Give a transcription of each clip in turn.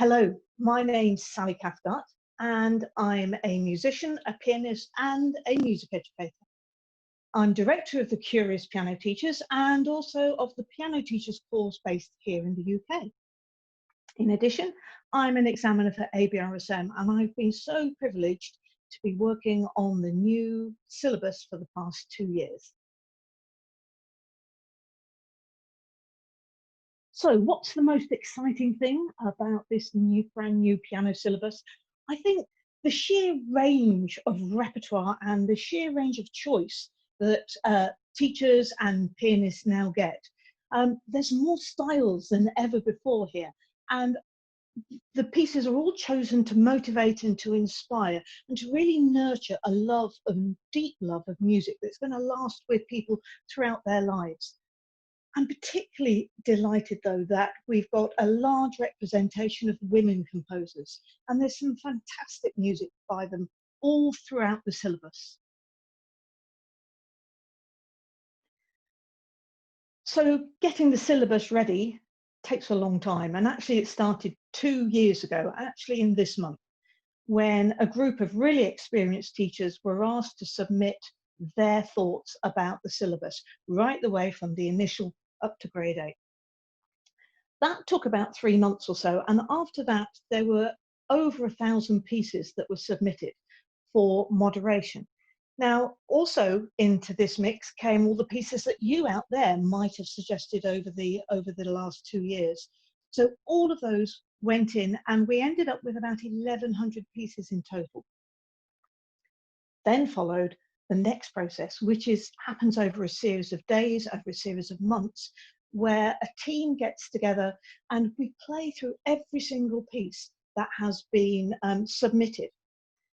Hello, my name's Sally Cathcart, and I'm a musician, a pianist, and a music educator. I'm director of the Curious Piano Teachers and also of the Piano Teachers course based here in the UK. In addition, I'm an examiner for ABRSM, and I've been so privileged to be working on the new syllabus for the past 2 years. So what's the most exciting thing about this brand new piano syllabus? I think the sheer range of repertoire and the sheer range of choice that teachers and pianists now get. There's more styles than ever before here. And the pieces are all chosen to motivate and to inspire and to really nurture a love, a deep love of music that's going to last with people throughout their lives. I'm particularly delighted, though, that we've got a large representation of women composers, and there's some fantastic music by them all throughout the syllabus. So getting the syllabus ready takes a long time, and actually it started 2 years ago, actually in this month, when a group of really experienced teachers were asked to submit their thoughts about the syllabus, right the way from the initial up to grade 8. That took about 3 months or so, and after that there were over 1,000 pieces that were submitted for moderation. Now, also into this mix came all the pieces that you out there might have suggested over the last 2 years. So all of those went in, and we ended up with about 1,100 pieces in total. Then followed the next process, which happens over a series of days, over a series of months, where a team gets together and we play through every single piece that has been submitted.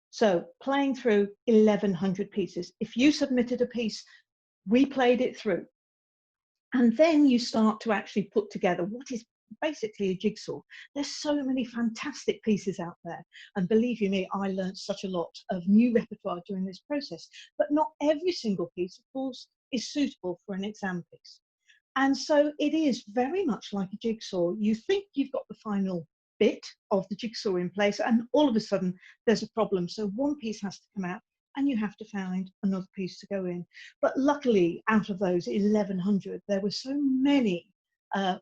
So playing through 1,100 pieces. If you submitted a piece, we played it through. And then you start to actually put together what is basically a jigsaw. There's so many fantastic pieces out there. And believe you me, I learned such a lot of new repertoire during this process. But not every single piece, of course, is suitable for an exam piece. And so it is very much like a jigsaw. You think you've got the final bit of the jigsaw in place, and all of a sudden there's a problem. So one piece has to come out, and you have to find another piece to go in. But luckily, out of those 1,100, there were so many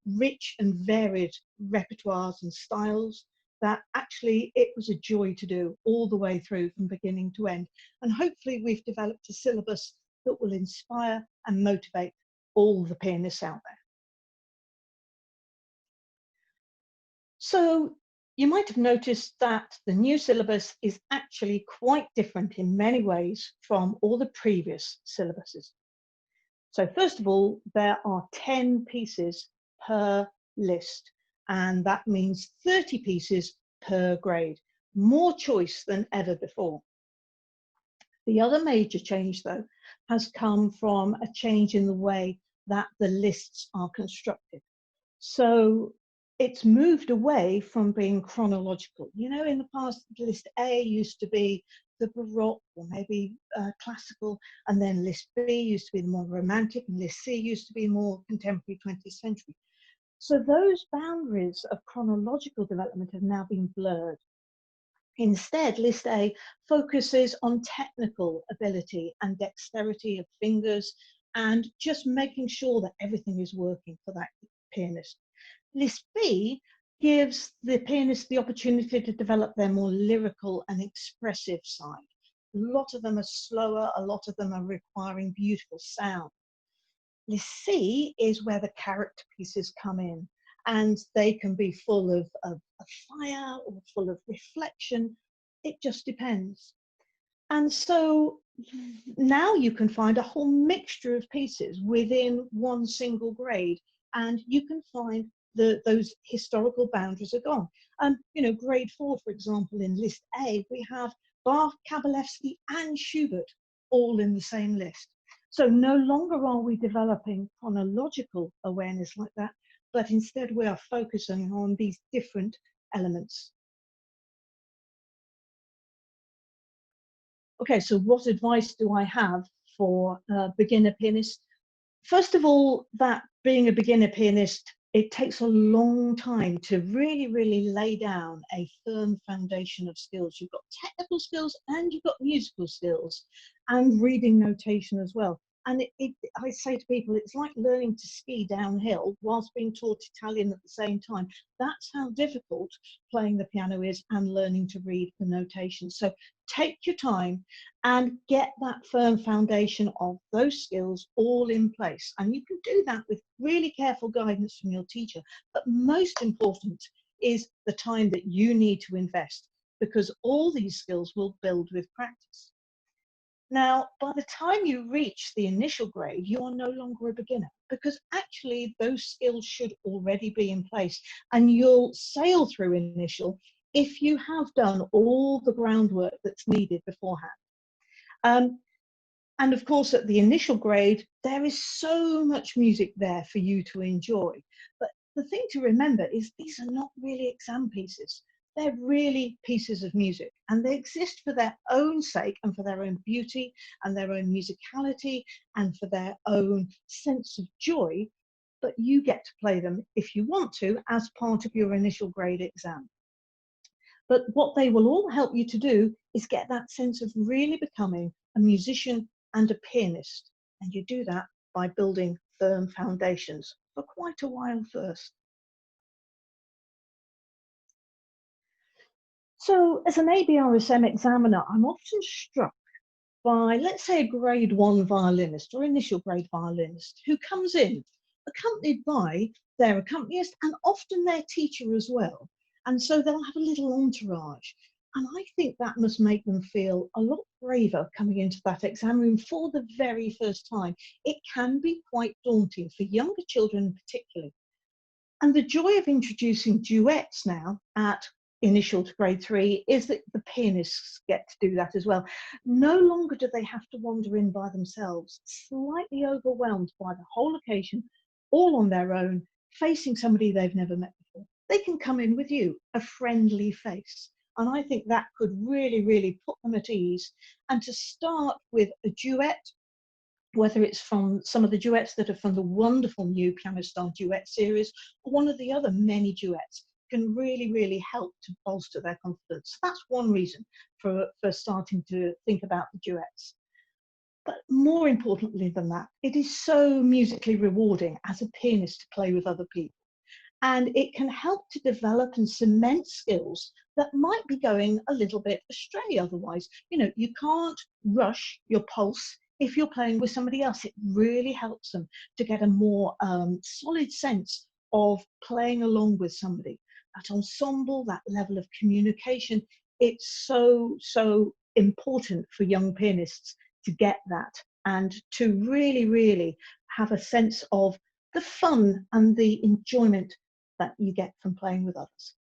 rich and varied repertoires and styles that actually it was a joy to do all the way through from beginning to end. And hopefully we've developed a syllabus that will inspire and motivate all the pianists out there. So you might have noticed that the new syllabus is actually quite different in many ways from all the previous syllabuses. So first of all, there are 10 pieces per list, and that means 30 pieces per grade, more choice than ever before. The other major change, though, has come from a change in the way that the lists are constructed. So it's moved away from being chronological. You know, in the past, list A used to be the Baroque or maybe classical, and then list B used to be the more romantic, and list C used to be more contemporary 20th century. So those boundaries of chronological development have now been blurred. Instead, list A focuses on technical ability and dexterity of fingers and just making sure that everything is working for that pianist. List B gives the pianist the opportunity to develop their more lyrical and expressive side. A lot of them are slower, a lot of them are requiring beautiful sound. List C is where the character pieces come in, and they can be full of fire or full of reflection. It just depends. And so now you can find a whole mixture of pieces within one single grade, and you can find those historical boundaries are gone. You know, grade 4, for example, in list A, we have Bach, Kabalevsky, and Schubert all in the same list. So no longer are we developing chronological awareness like that, but instead we are focusing on these different elements. Okay, so what advice do I have for beginner pianists? First of all, that being a beginner pianist it takes a long time to really lay down a firm foundation of skills. You've got technical skills and you've got musical skills and reading notation as well. And I say to people, it's like learning to ski downhill whilst being taught Italian at the same time. That's how difficult playing the piano is and learning to read the notation. So take your time and get that firm foundation of those skills all in place. And you can do that with really careful guidance from your teacher. But most important is the time that you need to invest, because all these skills will build with practice. Now, by the time you reach the initial grade, you are no longer a beginner, because actually those skills should already be in place, and you'll sail through initial if you have done all the groundwork that's needed beforehand. And of course, at the initial grade, there is so much music there for you to enjoy. But the thing to remember is these are not really exam pieces. They're really pieces of music, and they exist for their own sake and for their own beauty and their own musicality and for their own sense of joy. But you get to play them if you want to as part of your initial grade exam. But what they will all help you to do is get that sense of really becoming a musician and a pianist. And you do that by building firm foundations for quite a while first. So as an ABRSM examiner, I'm often struck by, let's say, a grade 1 violinist or initial grade violinist who comes in accompanied by their accompanist and often their teacher as well. And so they'll have a little entourage. And I think that must make them feel a lot braver coming into that exam room for the very first time. It can be quite daunting for younger children particularly. And the joy of introducing duets now at initial to grade 3 is that the pianists get to do that as well. No longer do they have to wander in by themselves, slightly overwhelmed by the whole occasion, all on their own, facing somebody they've never met before. They can come in with you, a friendly face. And I think that could really put them at ease. And to start with a duet, whether it's from some of the duets that are from the wonderful new Pianist Sally duet series, or one of the other many duets, can really help to bolster their confidence. So that's one reason for starting to think about the duets. But more importantly than that, it is so musically rewarding as a pianist to play with other people. And it can help to develop and cement skills that might be going a little bit astray otherwise. You know, you can't rush your pulse if you're playing with somebody else. It really helps them to get a more solid sense of playing along with somebody. That ensemble, that level of communication, it's so important for young pianists to get that and to really have a sense of the fun and the enjoyment that you get from playing with others.